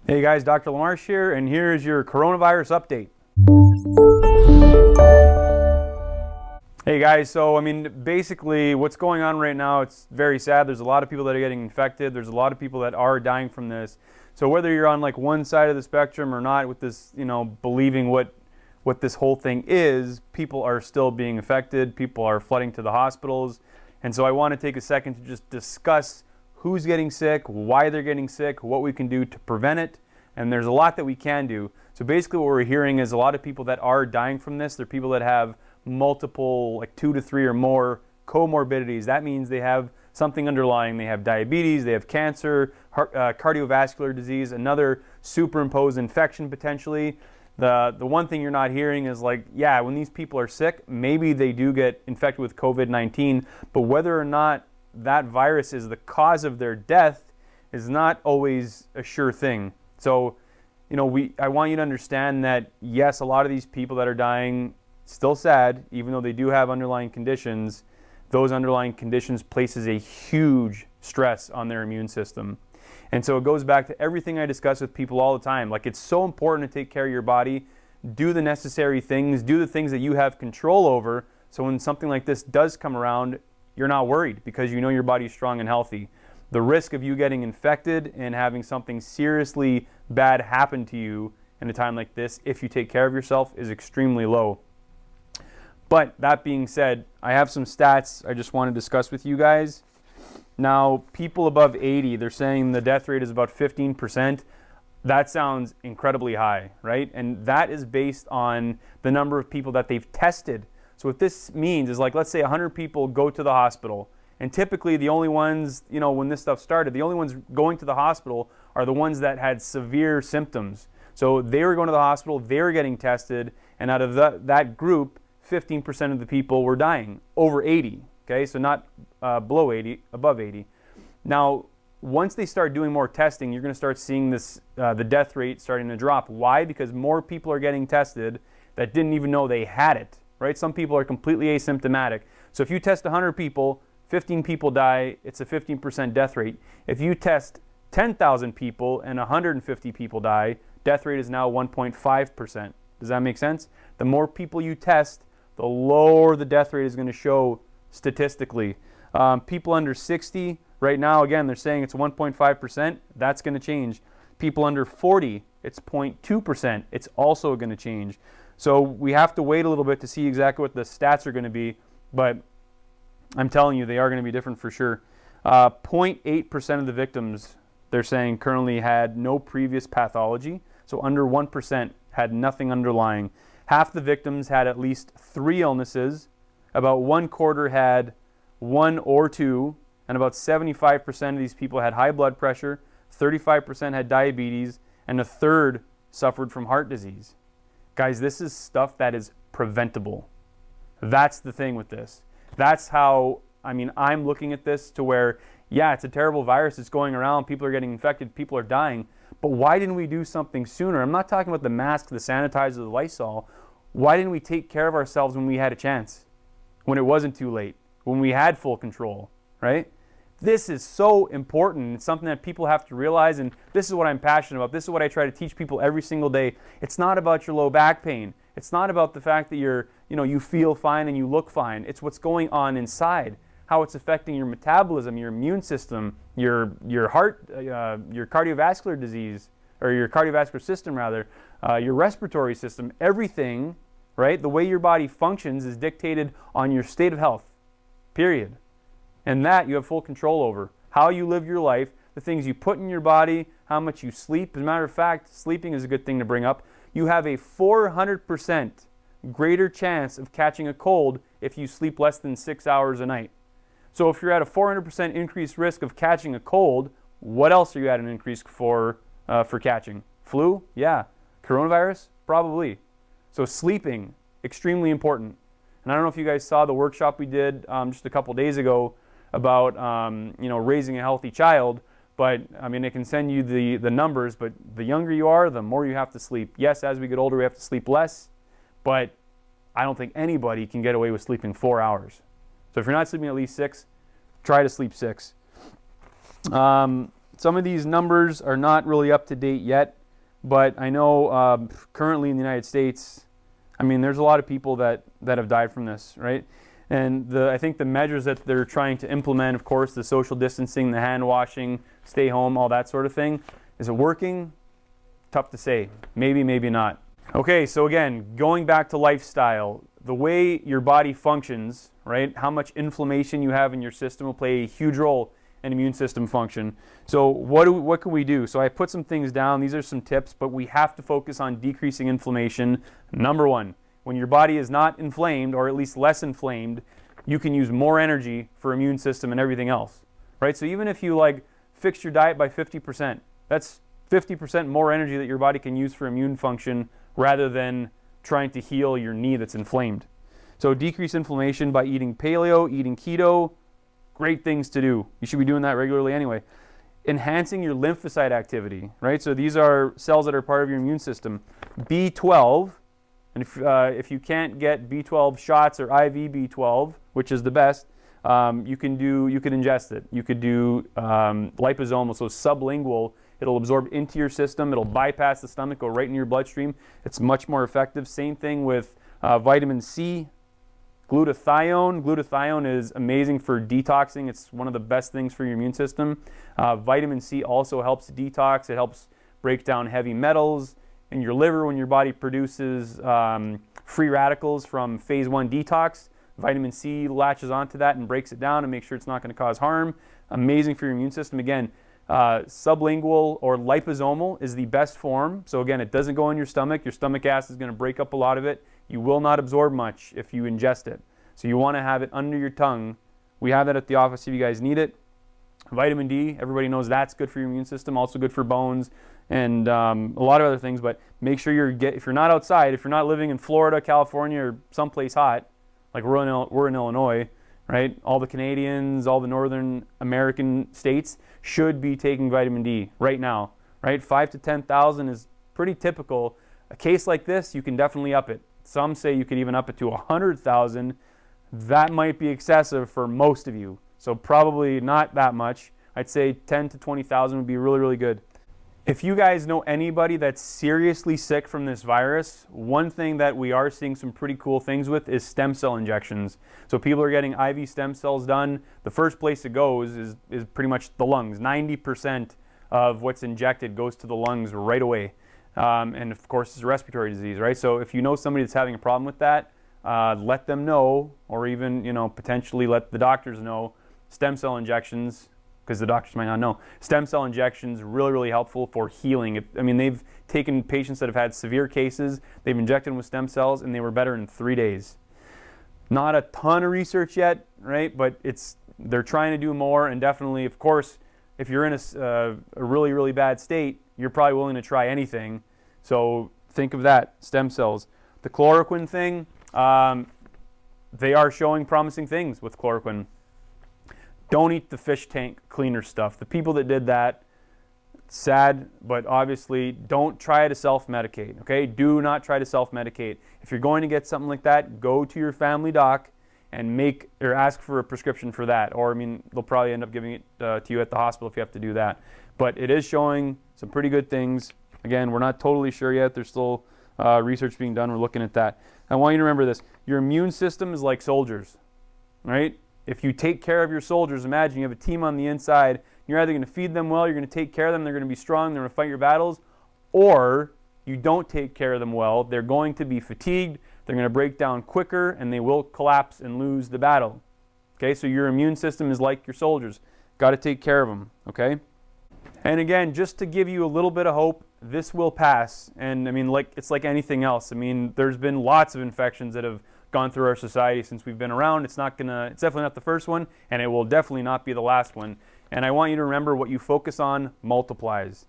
Hey guys, Dr. Lamarche here, and here's your coronavirus update. Hey guys, so basically what's going on right now, it's very sad. There's a lot of people that are getting infected. There's a lot of people that are dying from this. So whether you're on like one side of the spectrum or not with this, believing what this whole thing is, people are still being affected. People are flooding to the hospitals. And so I want to take a second to just discuss who's getting sick, why they're getting sick, what we can do to prevent it, and there's a lot that we can do. So basically what we're hearing is a lot of people that are dying from this, they're people that have multiple, like 2 to 3 or more comorbidities. That means they have something underlying. They have diabetes, they have cancer, cardiovascular disease, another superimposed infection potentially. The one thing you're not hearing is like, yeah, when these people are sick, maybe they do get infected with COVID-19, but whether or not that virus is the cause of their death is not always a sure thing. So, I want you to understand that yes, a lot of these people that are dying, still sad, even though they do have underlying conditions, those underlying conditions places a huge stress on their immune system. And so it goes back to everything I discuss with people all the time. Like, it's so important to take care of your body, do the necessary things, do the things that you have control over, so when something like this does come around, you're not worried because you know your body's strong and healthy. The risk of you getting infected and having something seriously bad happen to you in a time like this, if you take care of yourself, is extremely low. But that being said, I have some stats I just want to discuss with you guys. Now, people above 80, they're saying the death rate is about 15%. That sounds incredibly high, right? And that is based on the number of people that they've tested. So what this means is, like, let's say 100 people go to the hospital, and typically the only ones, when this stuff started, the only ones going to the hospital are the ones that had severe symptoms. So they were going to the hospital, they were getting tested, and out of that group, 15% of the people were dying, over 80, okay? So not below 80, above 80. Now, once they start doing more testing, you're going to start seeing this, the death rate starting to drop. Why? Because more people are getting tested that didn't even know they had it. Right? Some people are completely asymptomatic. So if you test 100 people, 15 people die, it's a 15% death rate. If you test 10,000 people and 150 people die, death rate is now 1.5%. Does that make sense? The more people you test, the lower the death rate is going to show statistically. People under 60, right now, again, they're saying it's 1.5%. That's going to change. People under 40, it's 0.2%. It's also going to change. So we have to wait a little bit to see exactly what the stats are going to be, but I'm telling you, they are going to be different for sure. 0.8% of the victims, they're saying, currently had no previous pathology. So under 1% had nothing underlying. Half the victims had at least 3 illnesses. About 1/4 had 1 or 2, and about 75% of these people had high blood pressure, 35% had diabetes, and 1/3 suffered from heart disease. Guys, this is stuff that is preventable. That's the thing with this. That's how, I'm looking at this to where, yeah, it's a terrible virus. It's going around. People are getting infected. People are dying. But why didn't we do something sooner? I'm not talking about the mask, the sanitizer, the Lysol. Why didn't we take care of ourselves when we had a chance? When it wasn't too late? When we had full control, right? This is so important. It's something that people have to realize, and this is what I'm passionate about. This is what I try to teach people every single day. It's not about your low back pain. It's not about the fact that you feel fine and you look fine. It's what's going on inside, how it's affecting your metabolism, your immune system, your heart, your cardiovascular disease, or your cardiovascular system rather, your respiratory system, everything, right? The way your body functions is dictated on your state of health, period. And that you have full control over. How you live your life, the things you put in your body, how much you sleep. As a matter of fact, sleeping is a good thing to bring up. You have a 400% greater chance of catching a cold if you sleep less than 6 hours a night. So if you're at a 400% increased risk of catching a cold, what else are you at an increase for catching? Flu? Yeah. Coronavirus? Probably. So sleeping, extremely important. And I don't know if you guys saw the workshop we did just a couple days ago about raising a healthy child, but it can send you the numbers, but the younger you are, the more you have to sleep. Yes, as we get older, we have to sleep less, but I don't think anybody can get away with sleeping 4 hours. So if you're not sleeping at least 6, try to sleep 6. some of these numbers are not really up to date yet, but I know currently in the United States, I mean, there's a lot of people that have died from this, right? And I think the measures that they're trying to implement, of course, the social distancing, the hand washing, stay home, all that sort of thing, is it working? Tough to say. Maybe, maybe not. Okay, so again, going back to lifestyle, the way your body functions, right? How much inflammation you have in your system will play a huge role in immune system function. So what can we do? So I put some things down. These are some tips, but we have to focus on decreasing inflammation. Number one, when your body is not inflamed, or at least less inflamed, you can use more energy for immune system and everything else, right? So even if you like fix your diet by 50%, that's 50% more energy that your body can use for immune function rather than trying to heal your knee that's inflamed. So decrease inflammation by eating paleo, eating keto, great things to do. You should be doing that regularly anyway. Enhancing your lymphocyte activity, right? So these are cells that are part of your immune system. B12, and if you can't get B12 shots or IV B12, which is the best, you can ingest it. You could do liposomal, so sublingual. It'll absorb into your system. It'll bypass the stomach, go right into your bloodstream. It's much more effective. Same thing with vitamin C, glutathione. Glutathione is amazing for detoxing. It's one of the best things for your immune system. Vitamin C also helps detox. It helps break down heavy metals in your liver when your body produces free radicals from phase 1 detox. Vitamin C latches onto that and breaks it down and makes sure it's not going to cause harm. Amazing for your immune system. Again, sublingual or liposomal is the best form. So again, it doesn't go in your stomach. Your stomach acid is going to break up a lot of it. You will not absorb much if you ingest it. So you want to have it under your tongue. We have that at the office if you guys need it. Vitamin D, everybody knows that's good for your immune system, also good for bones and a lot of other things. But make sure if you're not outside, if you're not living in Florida, California, or someplace hot, like we're in Illinois, right? All the Canadians, all the Northern American states should be taking vitamin D right now, right? 5 to 10,000 is pretty typical. A case like this, you can definitely up it. Some say you could even up it to 100,000. That might be excessive for most of you. So probably not that much. I'd say 10 to 20,000 would be really, really good. If you guys know anybody that's seriously sick from this virus, one thing that we are seeing some pretty cool things with is stem cell injections. So people are getting IV stem cells done. The first place it goes is pretty much the lungs. 90% of what's injected goes to the lungs right away. And of course, it's a respiratory disease, right? So if you know somebody that's having a problem with that, let them know, or even, potentially let the doctors know. Stem cell injections, because the doctors might not know. Stem cell injections really, really helpful for healing. I mean, they've taken patients that have had severe cases, they've injected them with stem cells, and they were better in 3 days. Not a ton of research yet, right? But they're trying to do more, and definitely, of course, if you're in a really, really bad state, you're probably willing to try anything. So think of that, stem cells. The chloroquine thing, they are showing promising things with chloroquine. Don't eat the fish tank cleaner stuff. The people that did that, sad, but obviously don't try to self-medicate, okay? Do not try to self-medicate. If you're going to get something like that, go to your family doc and ask for a prescription for that. Or, I mean, they'll probably end up giving it to you at the hospital if you have to do that. But it is showing some pretty good things. Again, we're not totally sure yet. There's still research being done. We're looking at that. I want you to remember this. Your immune system is like soldiers, right? If you take care of your soldiers, imagine you have a team on the inside. You're either going to feed them well, you're going to take care of them, they're going to be strong, they're going to fight your battles, or you don't take care of them well, they're going to be fatigued, they're going to break down quicker, and they will collapse and lose the battle. Okay, so your immune system is like your soldiers. Got to take care of them, okay? And again, just to give you a little bit of hope, this will pass. And I mean, it's like anything else. I mean, there's been lots of infections that have gone through our society since we've been around. It's definitely not the first one, and it will definitely not be the last one. And I want you to remember, what you focus on multiplies.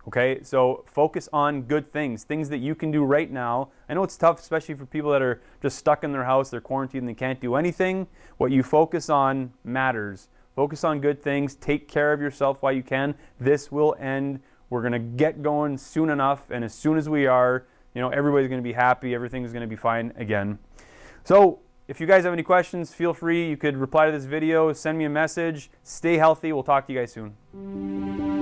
Okay, so focus on good things that you can do right now. I know it's tough, especially for people that are just stuck in their house, they're quarantined, and they can't do anything. What you focus on matters. Focus on good things. Take care of yourself while you can. This will end. We're going to get going soon enough, and as soon as we are, everybody's going to be happy. Everything's going to be fine again. So if you guys have any questions, feel free. You could reply to this video, send me a message. Stay healthy. We'll talk to you guys soon.